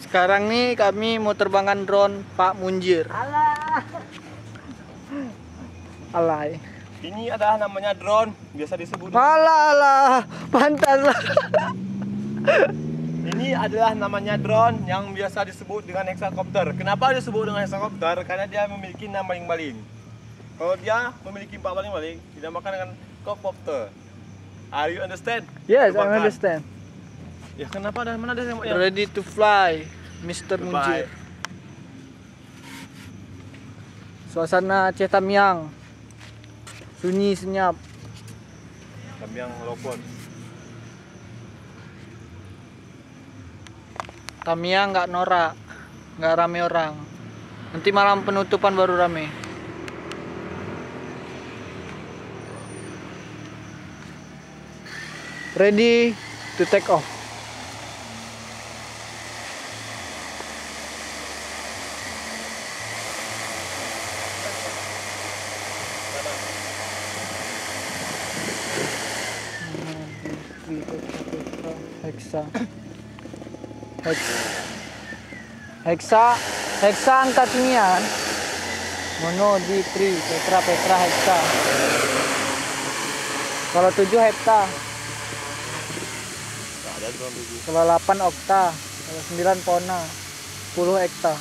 Sekarang nih kami mau terbangkan drone Pak Munjir. Alah. Alay. Ini adalah namanya drone, biasa disebut. Alah, pantas lah. Ini adalah namanya drone yang biasa disebut dengan hexacopter. Kenapa disebut dengan hexacopter? Karena dia memiliki 6 baling-baling. Kalau dia memiliki 4 baling-baling, dinamakan dengan quadcopter. Are you understand? Yes, I Terbangkan. understand. Ya kenapa dan mana ada yang Ready to fly, Mr. Munjir. Suasana Aceh Tamiang. Sunyi senyap. Tamiang Lopon. Tamiang nggak norak, nggak rame orang. Nanti malam penutupan baru rame. Ready to take off. Hexa angkat sinian. Mono di 3 Petra hexa. Kalau 7 hepta. Kalau 8 okta. Kalau 9 pona. 10 hekta.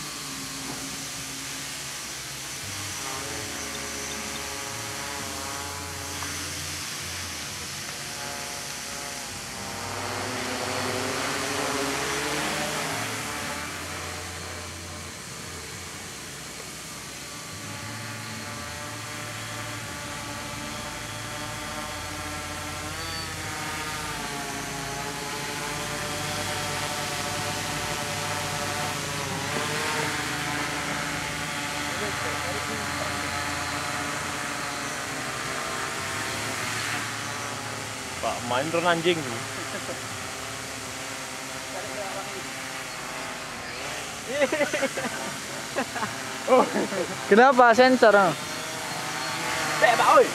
Pak, main drone anjing. Kenapa sensor? Pak, oi.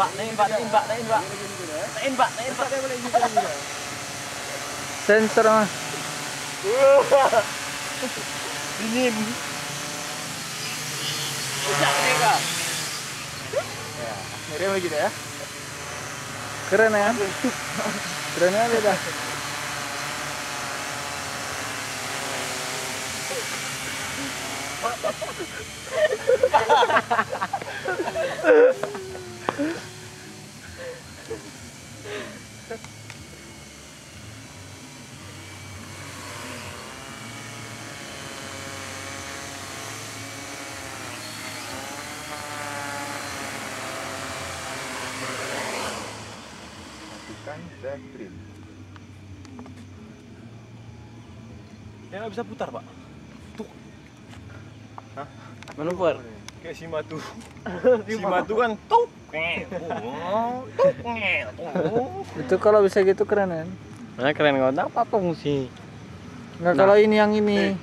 Pak, naikin Pak. Naikin Pak. Sensor mah. Dingin. Sejak mereka. Ya, akhirnya begitu ya. Keren ya. Kerennya beda. Dia nggak bisa putar, Pak. Tuh. Hah? Manuver. Kayak si Matu. Si Matu kan tuh. Itu kalau bisa gitu keren kan? Nah, keren kau. Apa fungsi? Nggak kalau ini yang ini.